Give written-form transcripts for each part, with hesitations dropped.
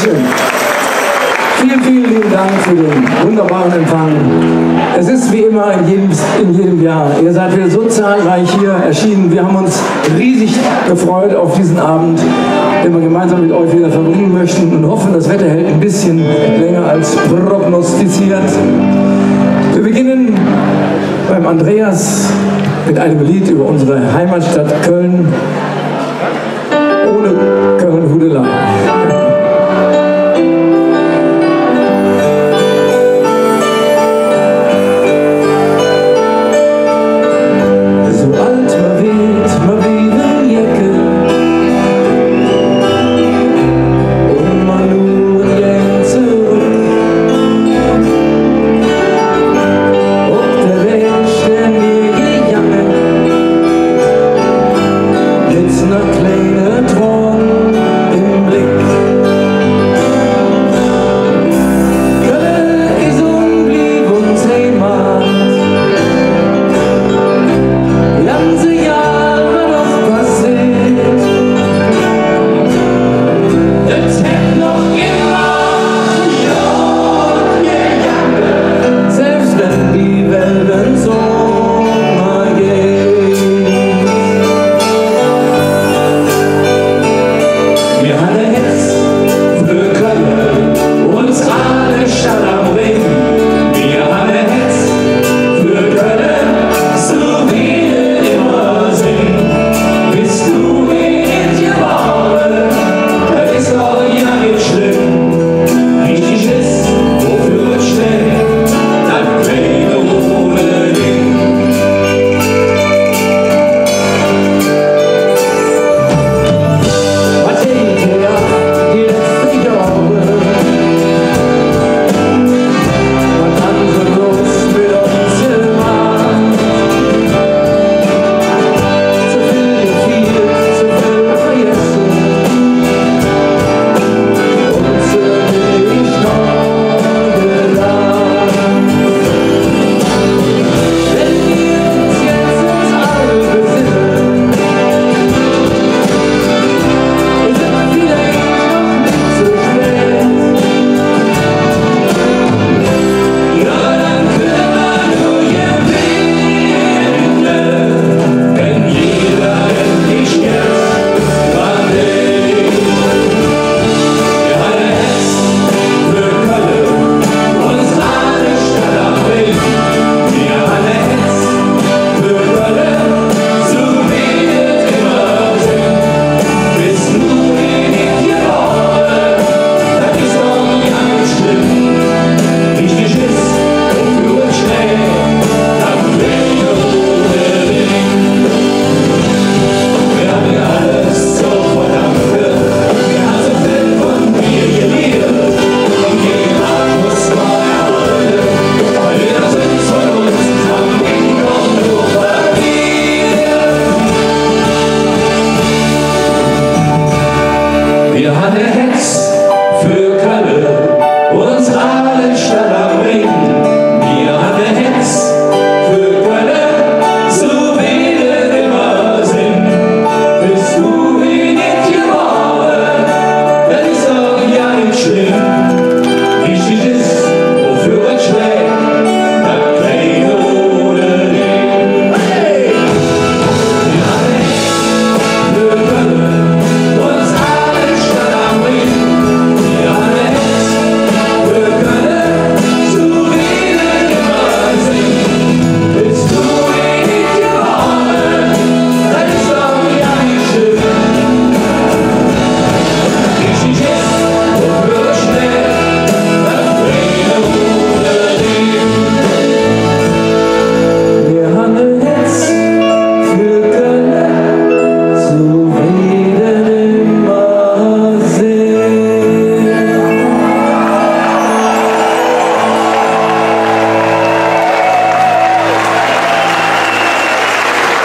Dankeschön. Vielen, vielen lieben Dank für den wunderbaren Empfang. Es ist wie immer in jedem Jahr. Ihr seid wieder so zahlreich hier erschienen. Wir haben uns riesig gefreut auf diesen Abend, den wir gemeinsam mit euch wieder verbringen möchten und hoffen, das Wetter hält ein bisschen länger als prognostiziert. Wir beginnen beim Andreas mit einem Lied über unsere Heimatstadt Köln. Ohne Köln-Hudelei.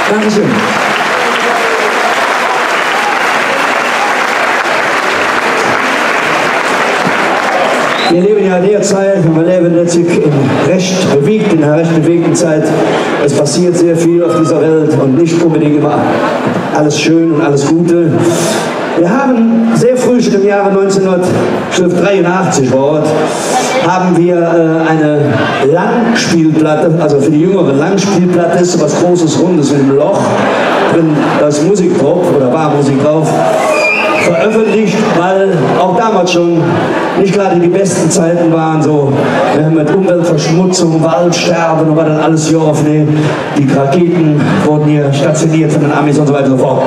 Dankeschön. Wir leben ja derzeit, wir leben jetzt in einer recht bewegten Zeit. Es passiert sehr viel auf dieser Welt und nicht unbedingt immer alles schön und alles Gute. Wir haben sehr früh, schon im Jahre 1983 haben wir eine Langspielplatte, also für die Jüngeren, Langspielplatte ist so was Großes, Rundes mit einem Loch drin, da ist Musik drauf oder war Musik drauf, veröffentlicht, weil auch damals schon nicht gerade die besten Zeiten waren, so mit Umweltverschmutzung, Waldsterben und was dann alles hier aufnehmen. Die Raketen wurden hier stationiert von den Amis und so weiter und so fort.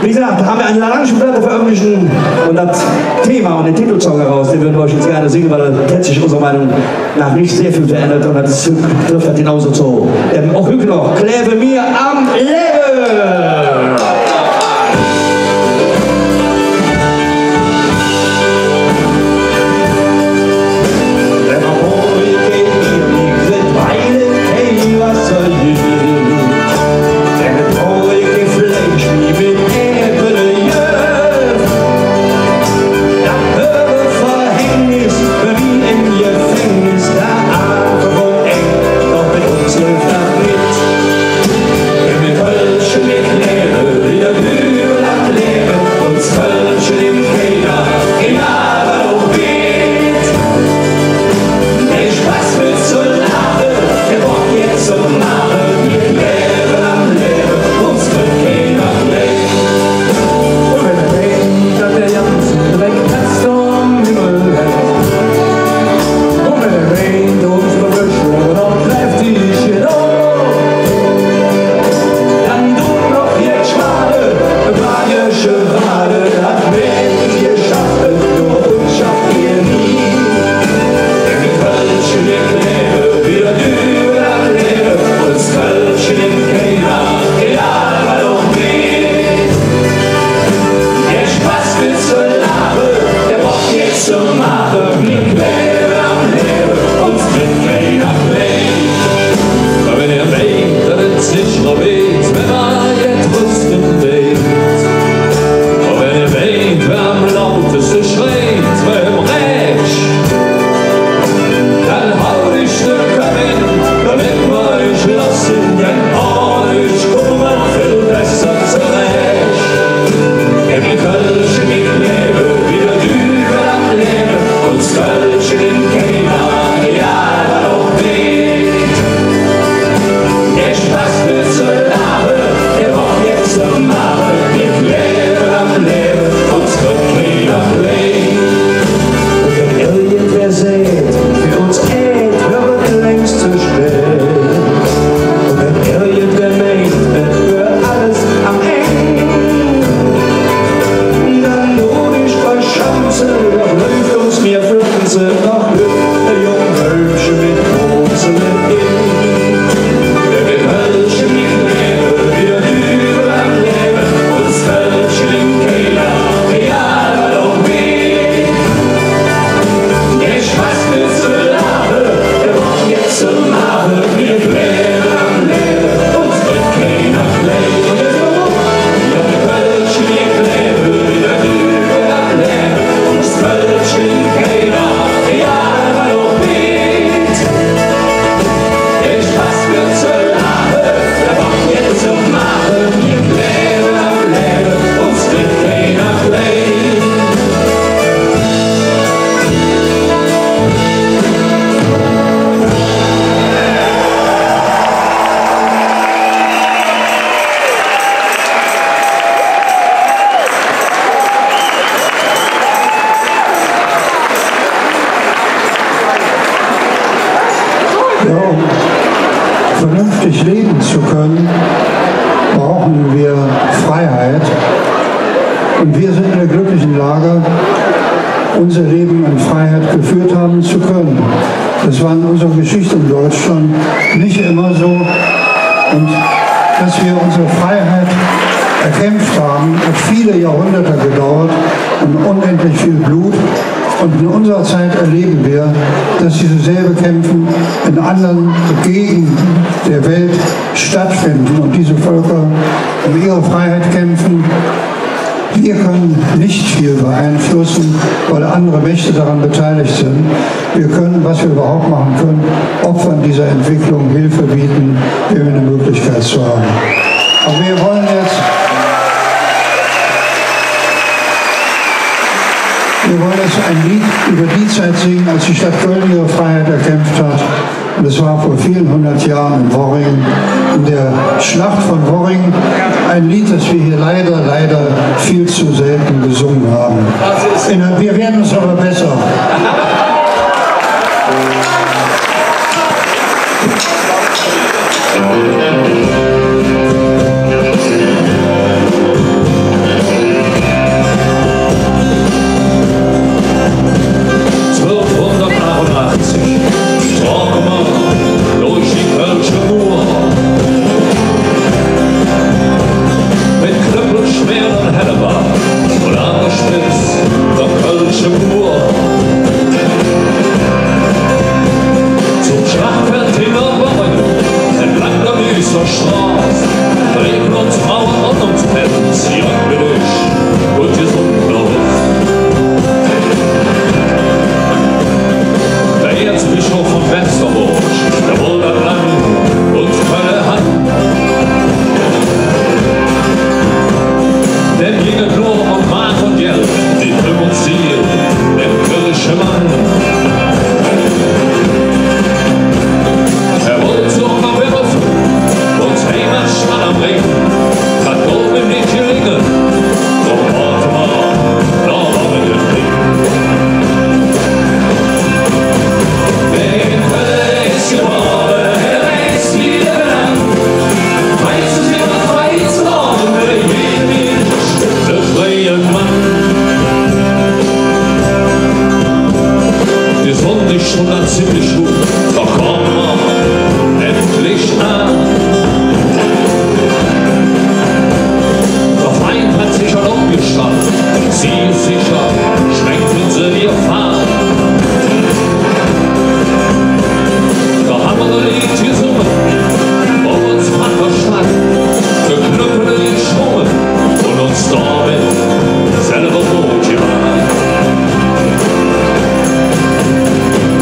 Wie gesagt, haben wir eine Langspielplatte veröffentlichen und das Thema und den Titelsong heraus, den würden wir euch jetzt gerne singen, weil da hat sich unserer Meinung nach nicht sehr viel verändert und das trifft halt genauso zu. Auch heute noch, klebe mir am Leben! vernünftig leben zu können, brauchen wir Freiheit. Und wir sind in der glücklichen Lage, unser Leben in Freiheit geführt haben zu können. Das war in unserer Geschichte in Deutschland nicht immer so. Und dass wir unsere Freiheit erkämpft haben, hat viele Jahrhunderte gedauert und unendlich viel Blut. Und in unserer Zeit erleben wir, dass diese selben Kämpfe in anderen Gegenden der Welt stattfinden und diese Völker um ihre Freiheit kämpfen. Wir können nicht viel beeinflussen, weil andere Mächte daran beteiligt sind. Wir können, was wir überhaupt machen können, Opfern dieser Entwicklung Hilfe bieten, wenn wir eine Möglichkeit zu haben. Aber wir wollen jetzt Wir wollen jetzt ein Lied über die Zeit singen, als die Stadt Köln ihre Freiheit erkämpft hat. Und es war vor vielen hundert Jahren in Worringen, in der Schlacht von Worringen. Ein Lied, das wir hier leider viel zu selten gesungen haben. Wir werden es aber besser.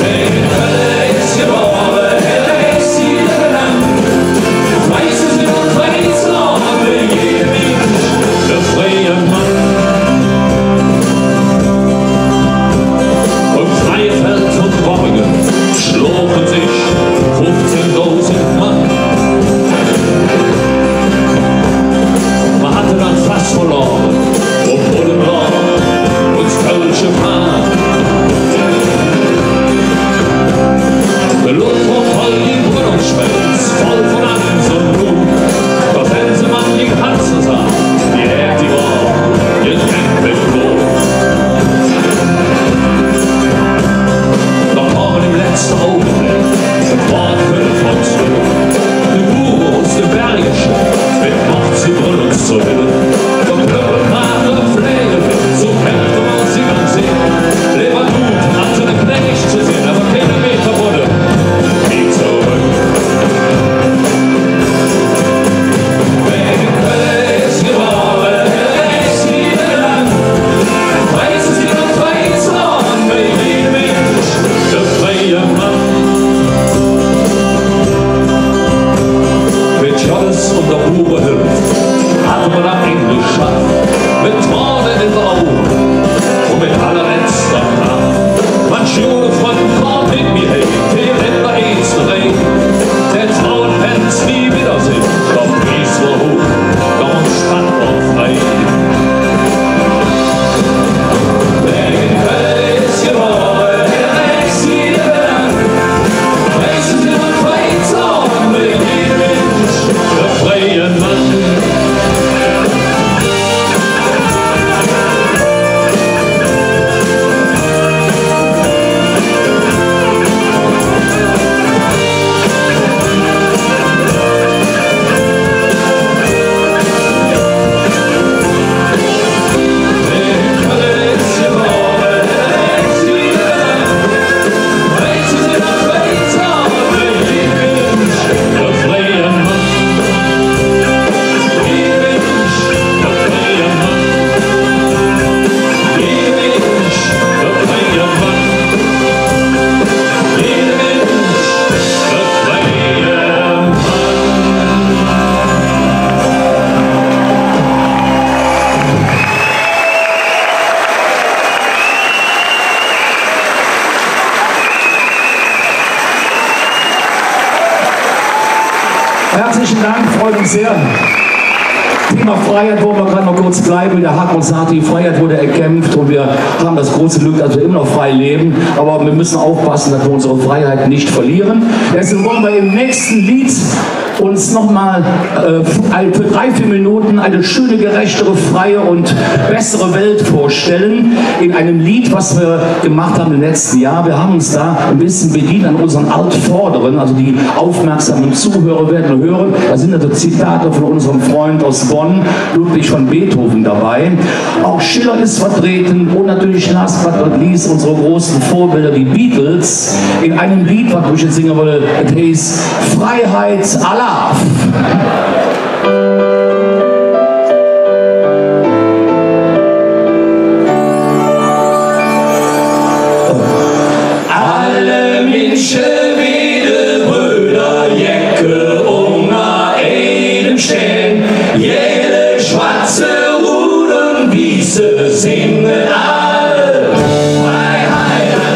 Hey, Herzlichen Dank, freut uns sehr. Thema Freiheit wollen wir gerade noch kurz bleiben. Der Hartmut sagt, die Freiheit wurde erkämpft und wir haben das große Glück, dass wir immer noch frei leben. Aber wir müssen aufpassen, dass wir unsere Freiheit nicht verlieren. Deswegen wollen wir im nächsten Lied uns nochmal für 3-4 Minuten eine schöne, gerechtere, freie und bessere Welt vorstellen. In einem Lied, was wir gemacht haben im letzten Jahr. Wir haben uns da ein bisschen bedient an unseren Altvorderen. Also die aufmerksamen Zuhörer werden hören. Da sind also Zitate von unserem Freund aus Bonn, Ludwig von Beethoven dabei. Auch Schiller ist vertreten und natürlich last but not least unsere großen Vorbilder, die Beatles, in einem Lied, was ich jetzt singen will, es heißt Freiheit Allah. Alle Menschen wie Brüder, Jecke, Unger, Eden stehen, jede schwarze Ruden, Wiese singen alle. Freiheit Allah,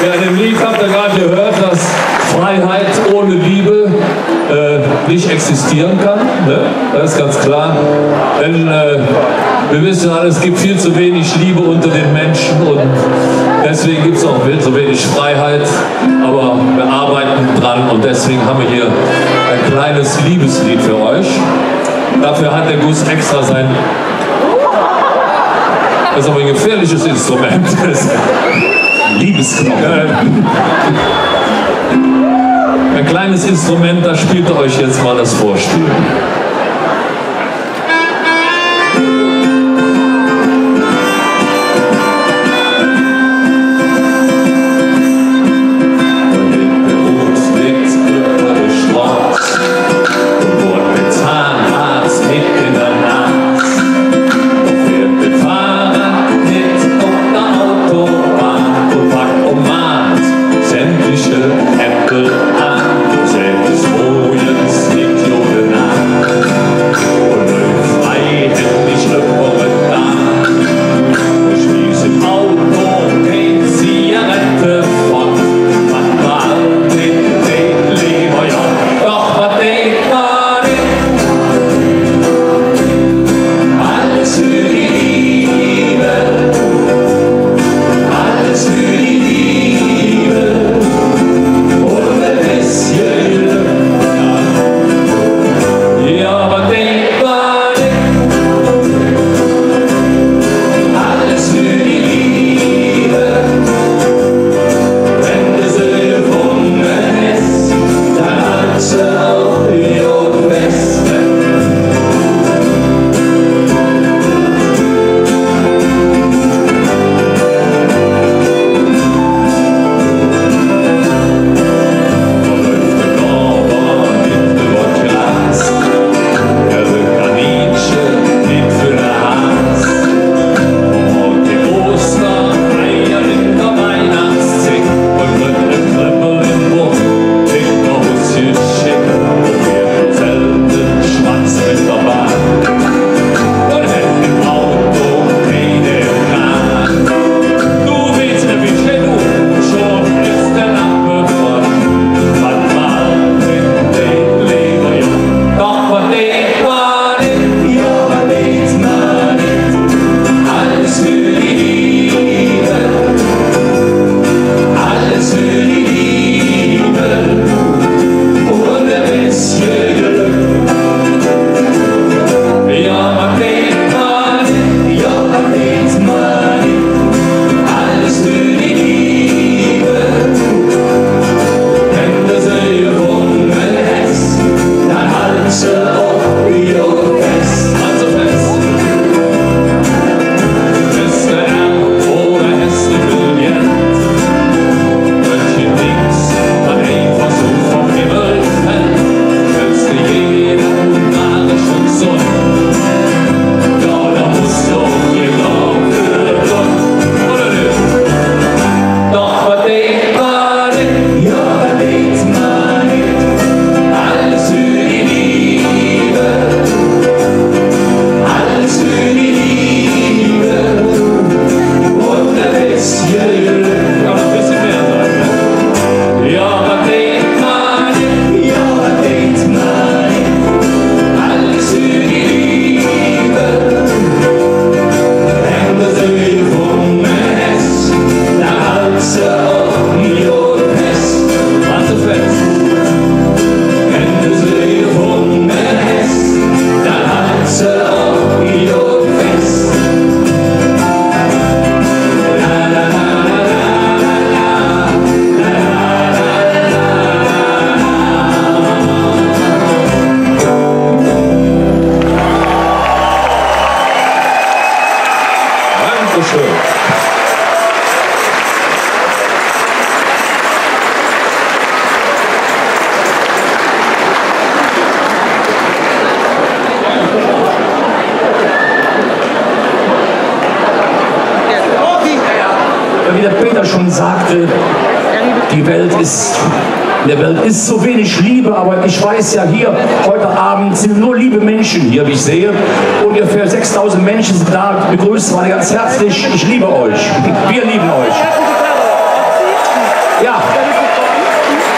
Ja, in dem Lied habt ihr gerade gehört, dass Freiheit ohne Liebe nicht existieren kann. Ne? Das ist ganz klar. Denn wir wissen alle, es gibt viel zu wenig Liebe unter den Menschen und deswegen gibt es auch viel zu wenig Freiheit. Aber wir arbeiten dran und deswegen haben wir hier ein kleines Liebeslied für euch. Dafür hat der Gus extra sein... Das ist aber ein gefährliches Instrument. Liebesknochen. Ein kleines Instrument, da spielt er euch jetzt mal das Vorspiel. Wie der Peter schon sagte, in der Welt ist so wenig Liebe, aber ich weiß ja hier, heute Abend sind nur liebe Menschen hier, wie ich sehe. Ungefähr 6000 Menschen sind da, begrüßen wir ganz herzlich. Ich liebe euch. Wir lieben euch. Ja.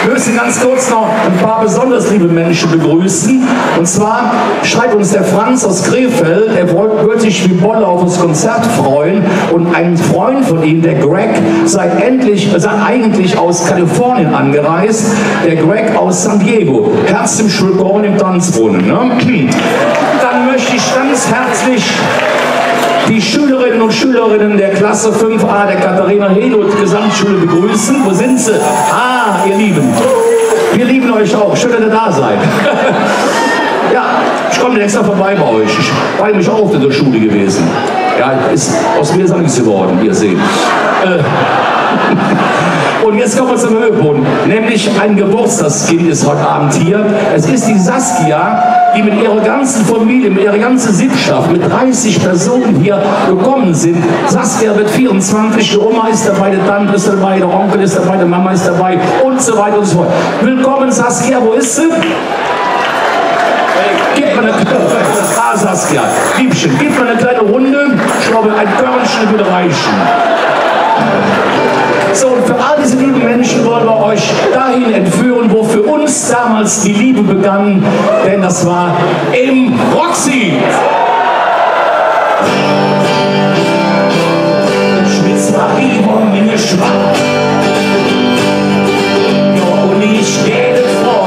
Wir müssen ganz kurz noch ein paar besonders liebe Menschen begrüßen. Und zwar schreibt uns der Franz aus Krefeld, er würde sich wie Bolle auf das Konzert freuen. Und ein Freund von ihm, der Greg, sei eigentlich aus Kalifornien angereist. Der Greg aus San Diego. Herzlich willkommen im Tanzbrunnen. Ne? möchte ich ganz herzlich die Schülerinnen und Schülerinnen der Klasse 5a der Katharina-Henoth Gesamtschule begrüßen. Wo sind sie? Ah, ihr Lieben. Wir lieben euch auch. Schön, dass ihr da seid. Ja, ich komme extra vorbei bei euch. Ich war nämlich auch auf der Schule gewesen. Ja, aus mir ist auch nichts geworden, wie ihr seht. Und jetzt kommen wir zum Höhepunkt, nämlich ein Geburtstagskind ist heute Abend hier. Es ist die Saskia, die mit ihrer ganzen Familie, mit ihrer ganzen Sippschaft, mit 30 Personen hier gekommen sind. Saskia wird 24, die Oma ist dabei, der Tante ist dabei, der Onkel ist dabei, der Mama ist dabei und so weiter und so fort. Willkommen Saskia, wo ist sie? Gib mir eine Saskia, Liebchen, gib mir eine kleine Runde. Ich glaube, ein Körnchen würde reichen. So, und für all diese lieben Menschen wollen wir euch dahin entführen, wo für uns damals die Liebe begann, denn das war im Roxy. Schmitz war Rivon in der Schwach. Ja, und ich rede vor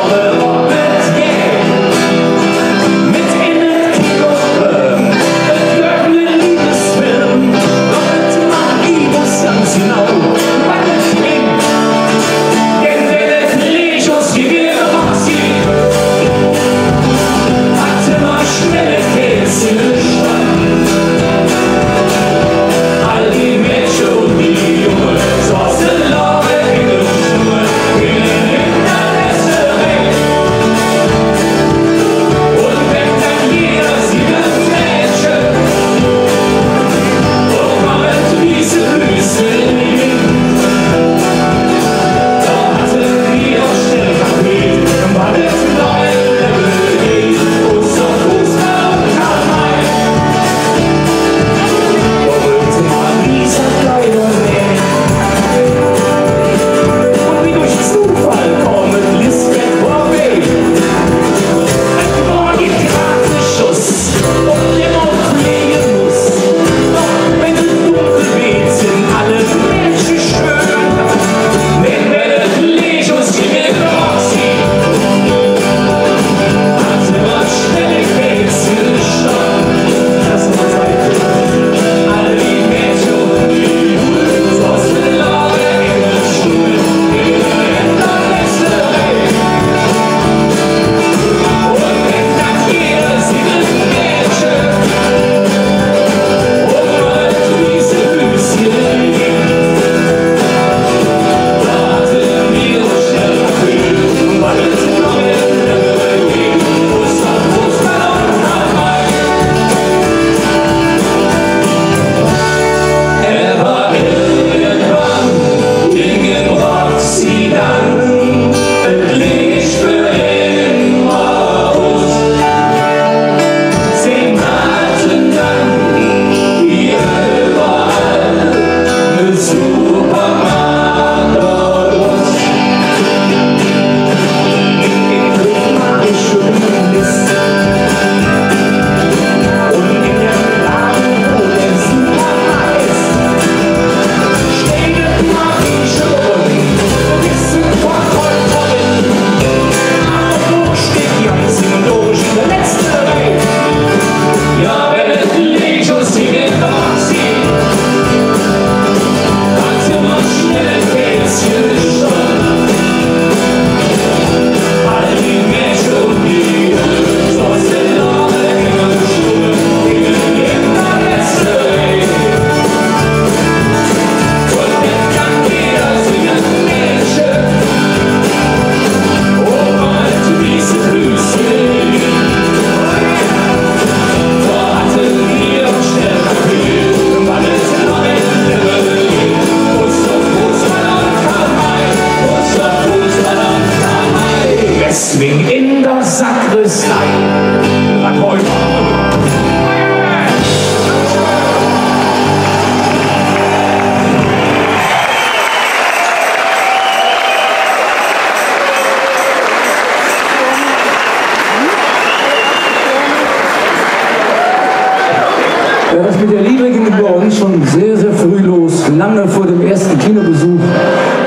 Ja, das mit der Liebe ging bei uns schon sehr, sehr früh los. Lange vor dem ersten Kinobesuch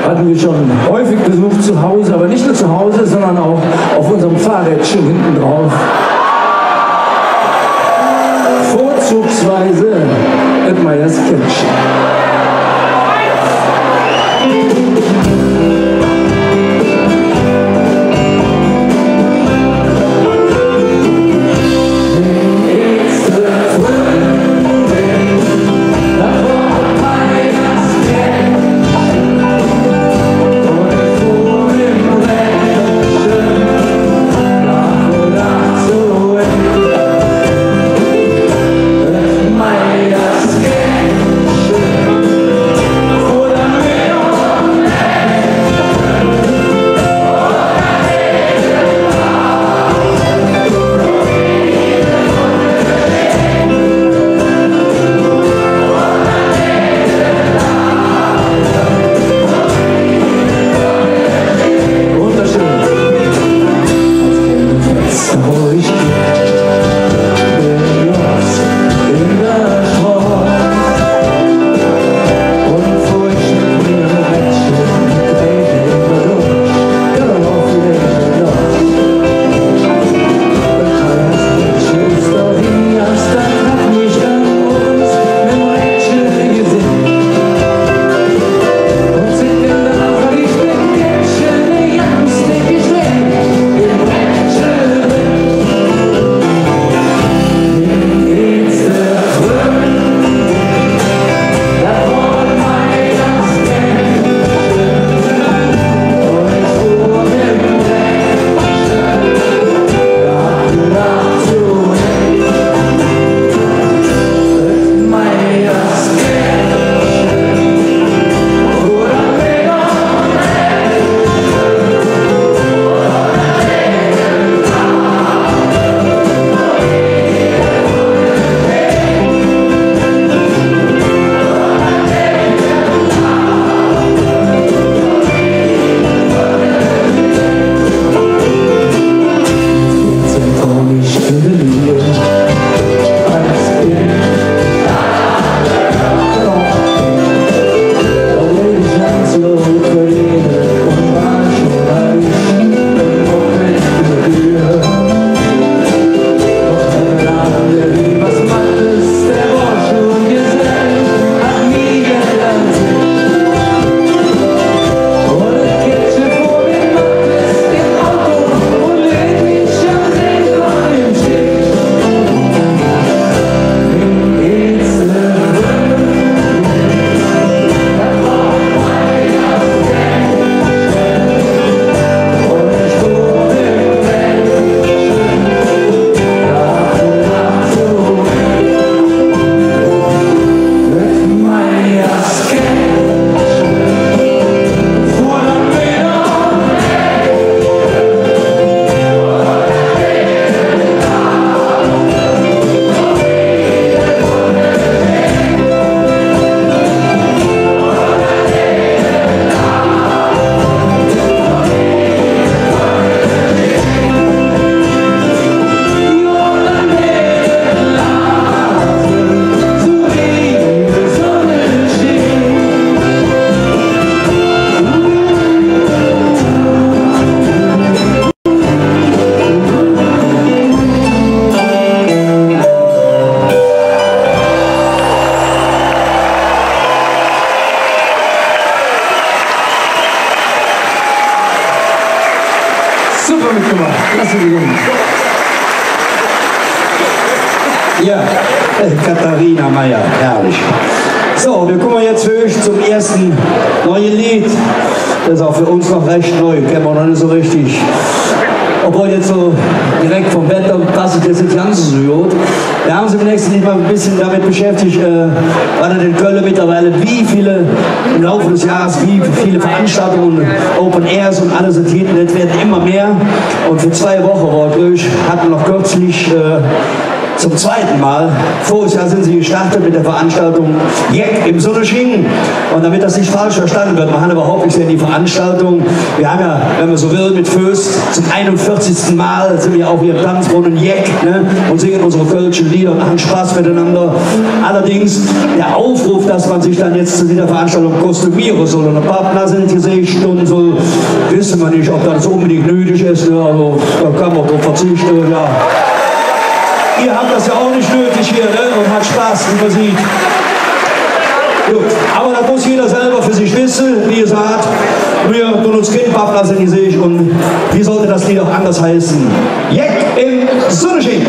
hatten wir schon häufig Besuch zu Hause, aber nicht nur zu Hause, sondern auch auf unserem Fahrrädchen hinten drauf. vorzugsweise et Meyers Kännchen. Super mitgemacht. Klasse gesungen. Ja, Katharina Meyer, herrlich. So, wir kommen jetzt höchst zum ersten neuen Lied. Das ist auch für uns noch recht neu, kennen wir noch nicht so richtig. Obwohl jetzt so direkt vom Wetter passt jetzt nicht ganz so gut. Wir haben uns im nächsten Lied mal ein bisschen damit beschäftigt, weil in Köln mittlerweile wie viele im Laufe des Jahres, wie viele Veranstaltungen, Open Airs und alles das werden immer mehr. Und für 2 Wochen wortlos hatten wir noch kürzlich zum zweiten Mal. Voriges Jahr sind sie gestartet mit der Veranstaltung Jeck im Sonnenschein. Und damit das nicht falsch verstanden wird, wir haben überhaupt nicht die Veranstaltung. Wir haben ja, wenn man so will, mit Föst zum 41. Mal sind wir auch hier im Tanzbrunnen Jeck, ne, und singen unsere kölschen Lieder und machen Spaß miteinander. Allerdings der Aufruf, dass man sich dann jetzt zu dieser Veranstaltung kostümieren soll und ein paar Nasen ins Gesicht und so, wissen wir nicht, ob das unbedingt nötig ist. Ne? Also da kann man drauf verzichten. Ja. Ihr habt das ja auch nicht nötig hier, ne? Und hat Spaß, wie man sieht. Gut, aber das muss jeder selber für sich wissen, wie gesagt. Wir tun uns kein Papplas in die Sicht und wie sollte das Lied auch anders heißen? Jeck im Sonnenschein.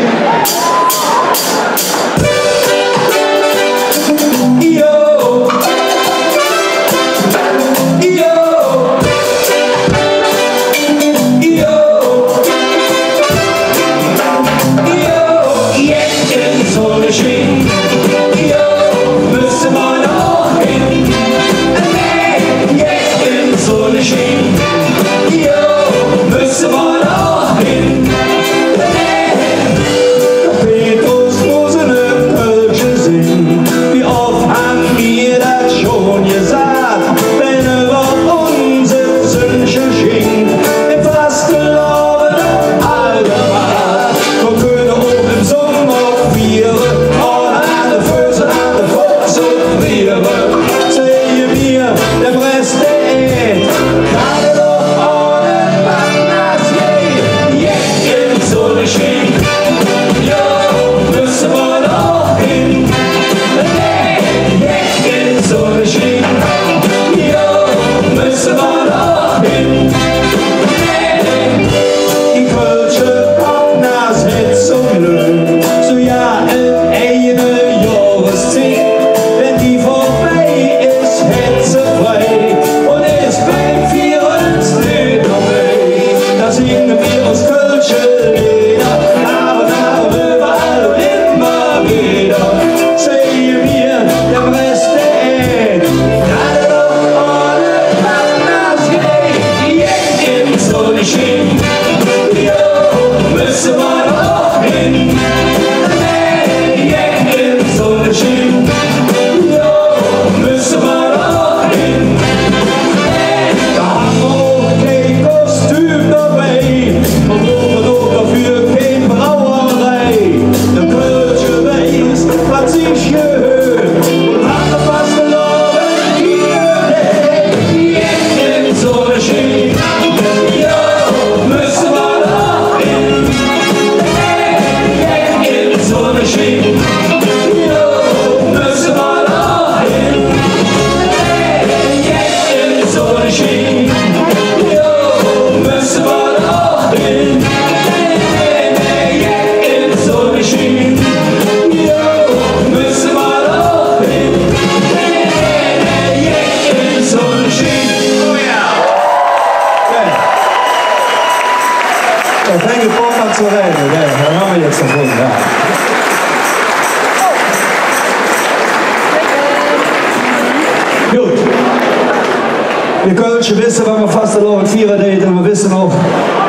Wir Kölsche wissen, wenn wir fast ein Vierer daten, und wir wissen auch,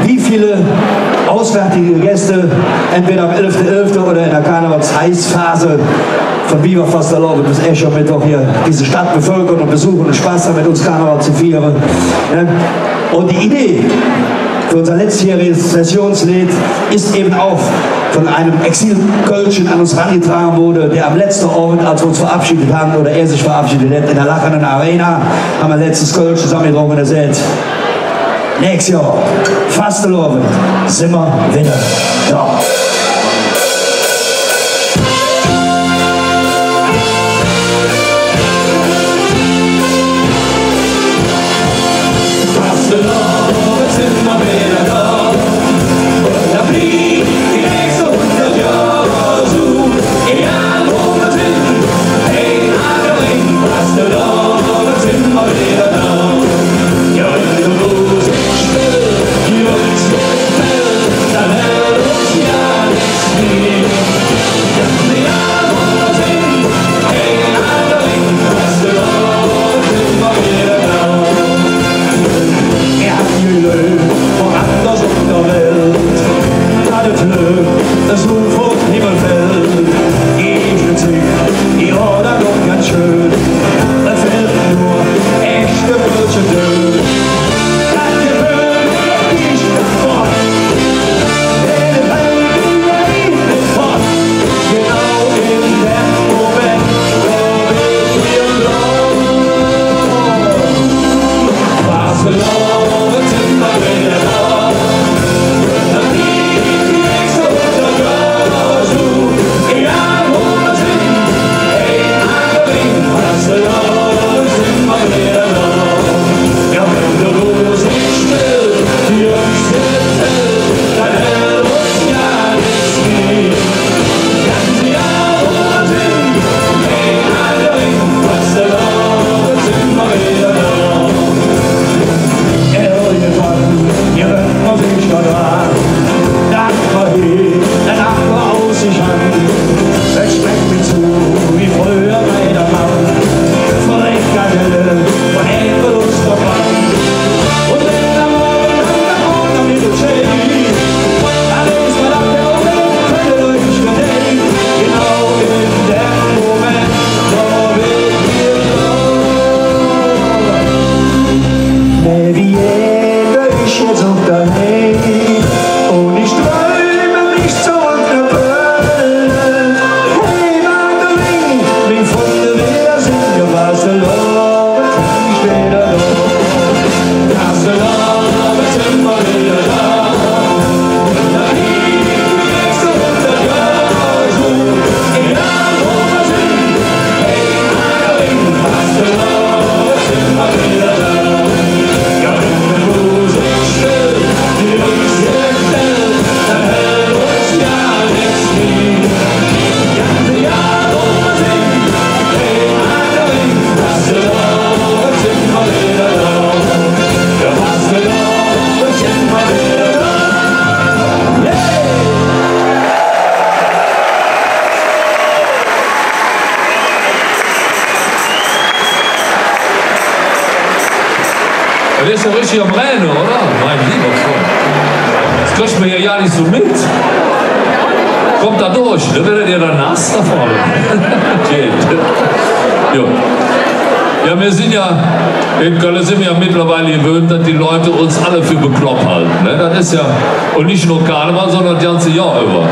wie viele auswärtige Gäste entweder am 11.11. oder in der Karnevals-Heißphase von Viva Fastelavond bis Eschermittwoch hier diese Stadt bevölkern und besuchen und Spaß haben, mit uns Karneval zu feiern. Und die Idee für unser letztjähriges Sessionslied ist eben auch von einem Exil-Kölschen an uns herangetragen wurde, der am letzten Abend, als wir uns verabschiedet haben, oder er sich verabschiedet hat, in der Lachenden Arena, haben wir letztes Kölsch zusammengetrunken und er sagt, nächstes Jahr, Fastelavond, sind wir wieder da. Ja, ist ja richtig am Rennen, oder? Mein lieber Freund. Das kriegt man hier ja nicht so mit. Kommt da durch, da werdet ihr dann nass da vorne. Jo. Ja, wir sind ja, in Köln sind wir ja mittlerweile gewöhnt, dass die Leute uns alle für bekloppt halten. Ne? Das ist ja, und nicht nur Karneval, sondern das ganze Jahr über.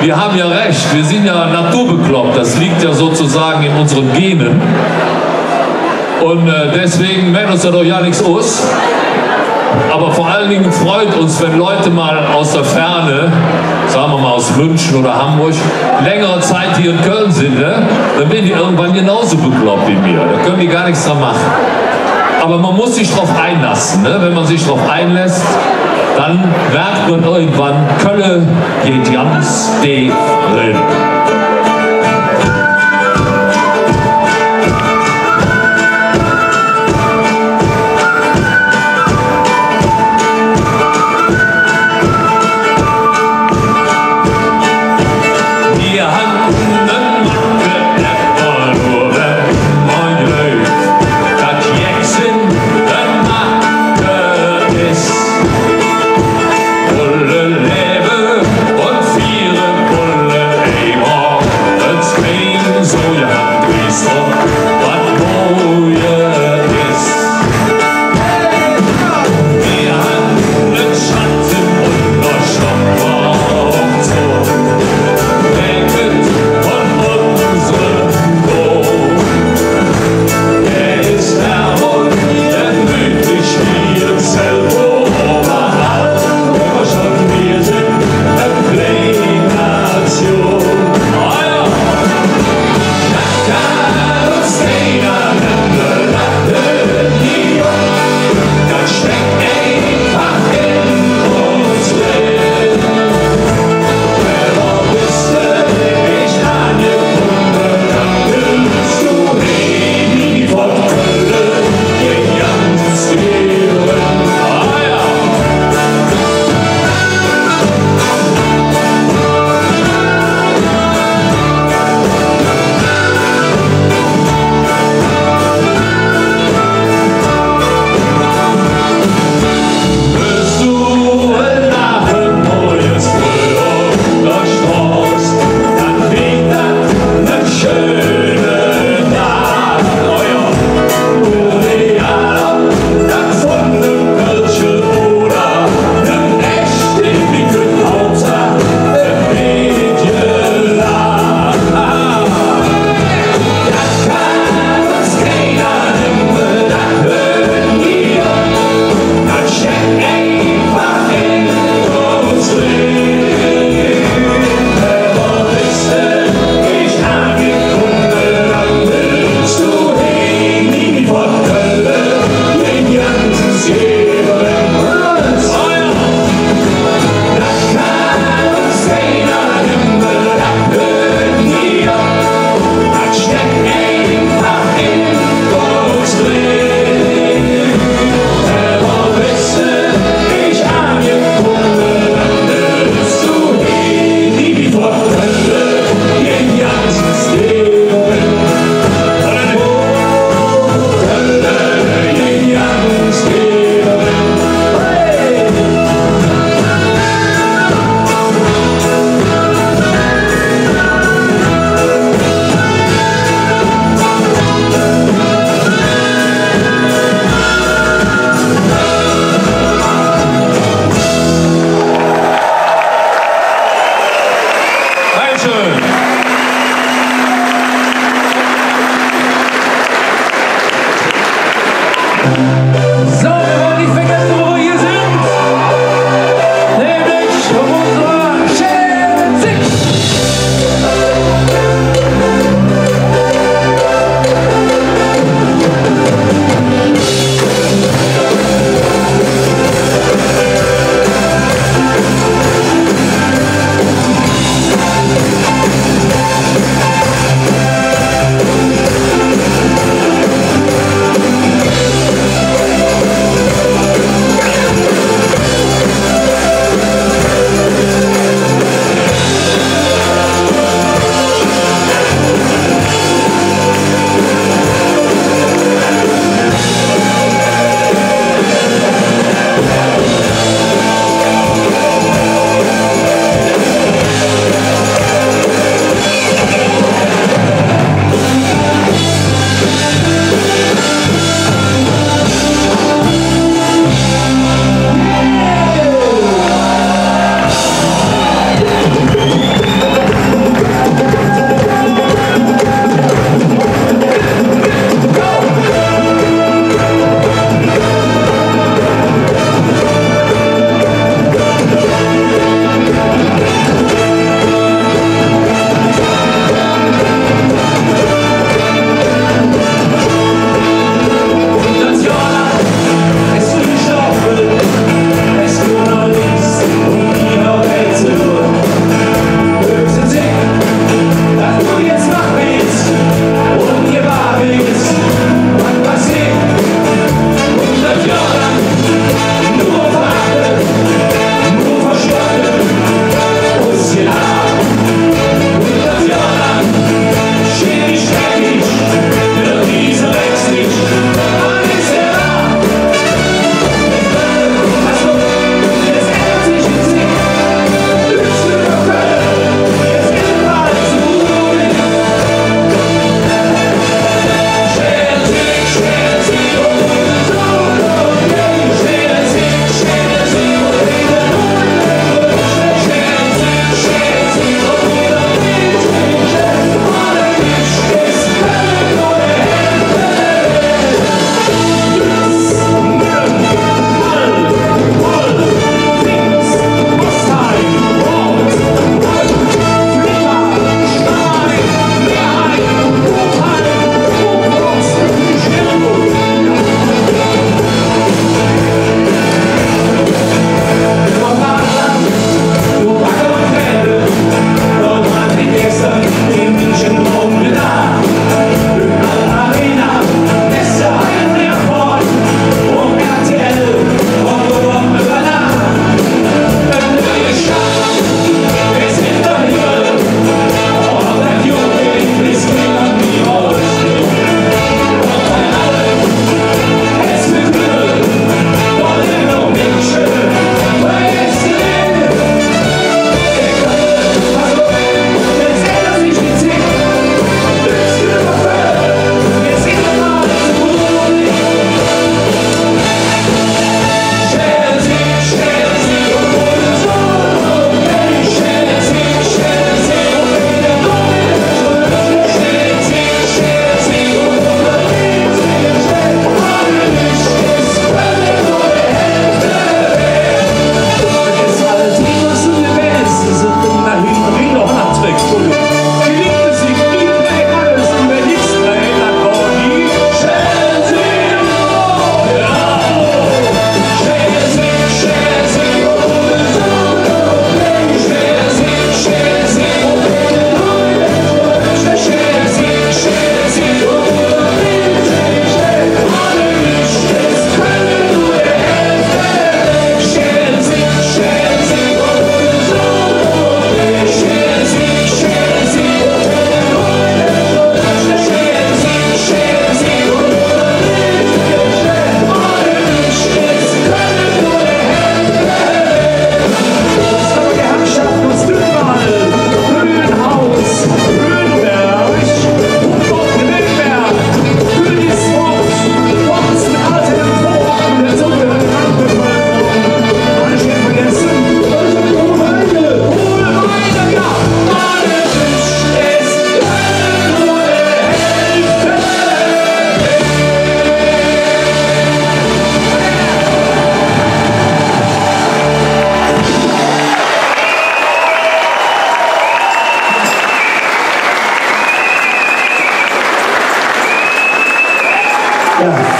Wir haben ja recht, wir sind ja naturbekloppt, das liegt ja sozusagen in unseren Genen. Und deswegen merkt uns ja doch ja nichts aus. Aber vor allen Dingen freut uns, wenn Leute mal aus der Ferne, sagen wir mal aus München oder Hamburg, längere Zeit hier in Köln sind, ne? Dann werden die irgendwann genauso bekloppt wie mir. Da können die gar nichts dran machen. Aber man muss sich darauf einlassen. Ne? Wenn man sich darauf einlässt, dann merkt man irgendwann, Köln geht ganz dicht drin. Lebe und vieren Bullen,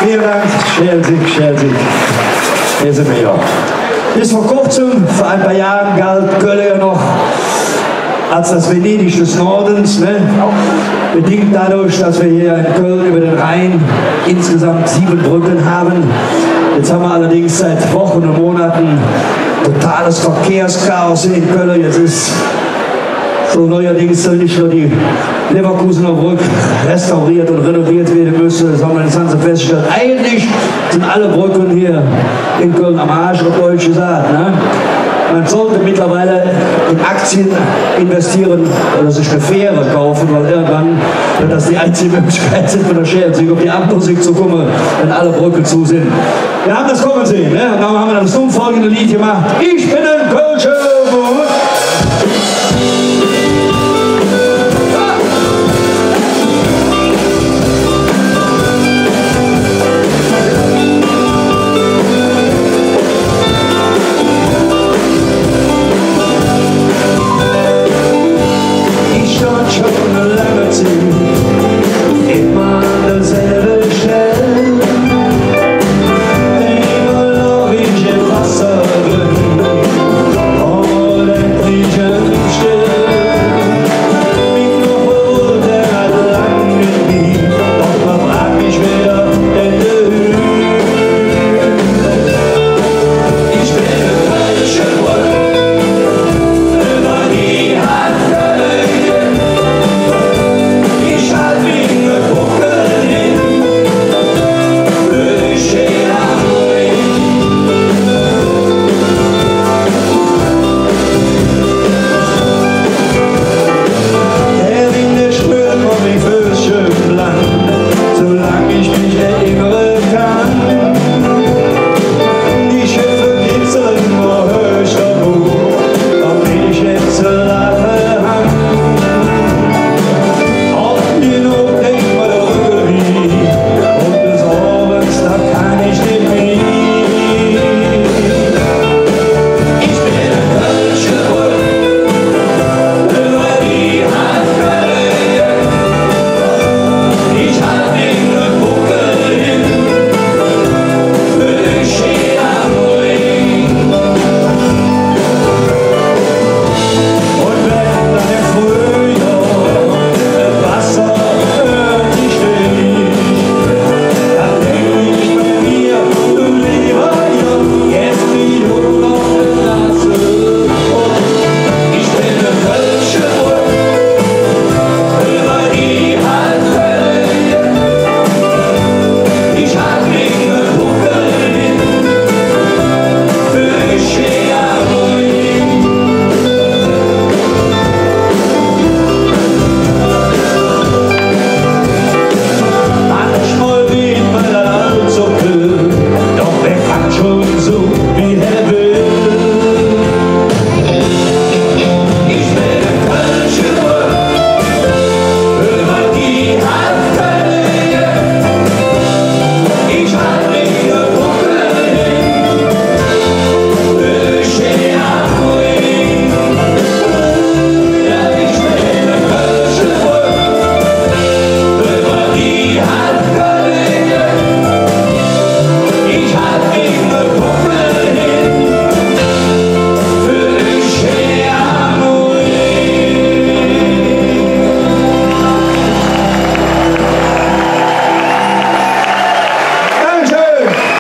Vielen Dank, Schelsig. Hier sind wir ja. Bis vor kurzem, vor ein paar Jahren, galt Köln ja noch als das Venedig des Nordens, ne? Bedingt dadurch, dass wir hier in Köln über den Rhein insgesamt 7 Brücken haben. Jetzt haben wir allerdings seit Wochen und Monaten totales Verkehrschaos in Köln. Jetzt ist so neuerdings nicht nur die Leverkusener Brücke restauriert und renoviert werden müssen, sondern jetzt haben sie festgestellt, eigentlich sind alle Brücken hier in Köln am Arsch, auf Deutsch gesagt. Ne? Man sollte mittlerweile in Aktien investieren oder sich eine Fähre kaufen, weil irgendwann wird das die einzige Möglichkeit sein, von der Schelsig auf die Abmusik zu kommen, wenn alle Brücken zu sind. Wir haben das kommen sehen, ne? Und dann haben wir das folgende Lied gemacht. Ich bin ein Kölscher Bub.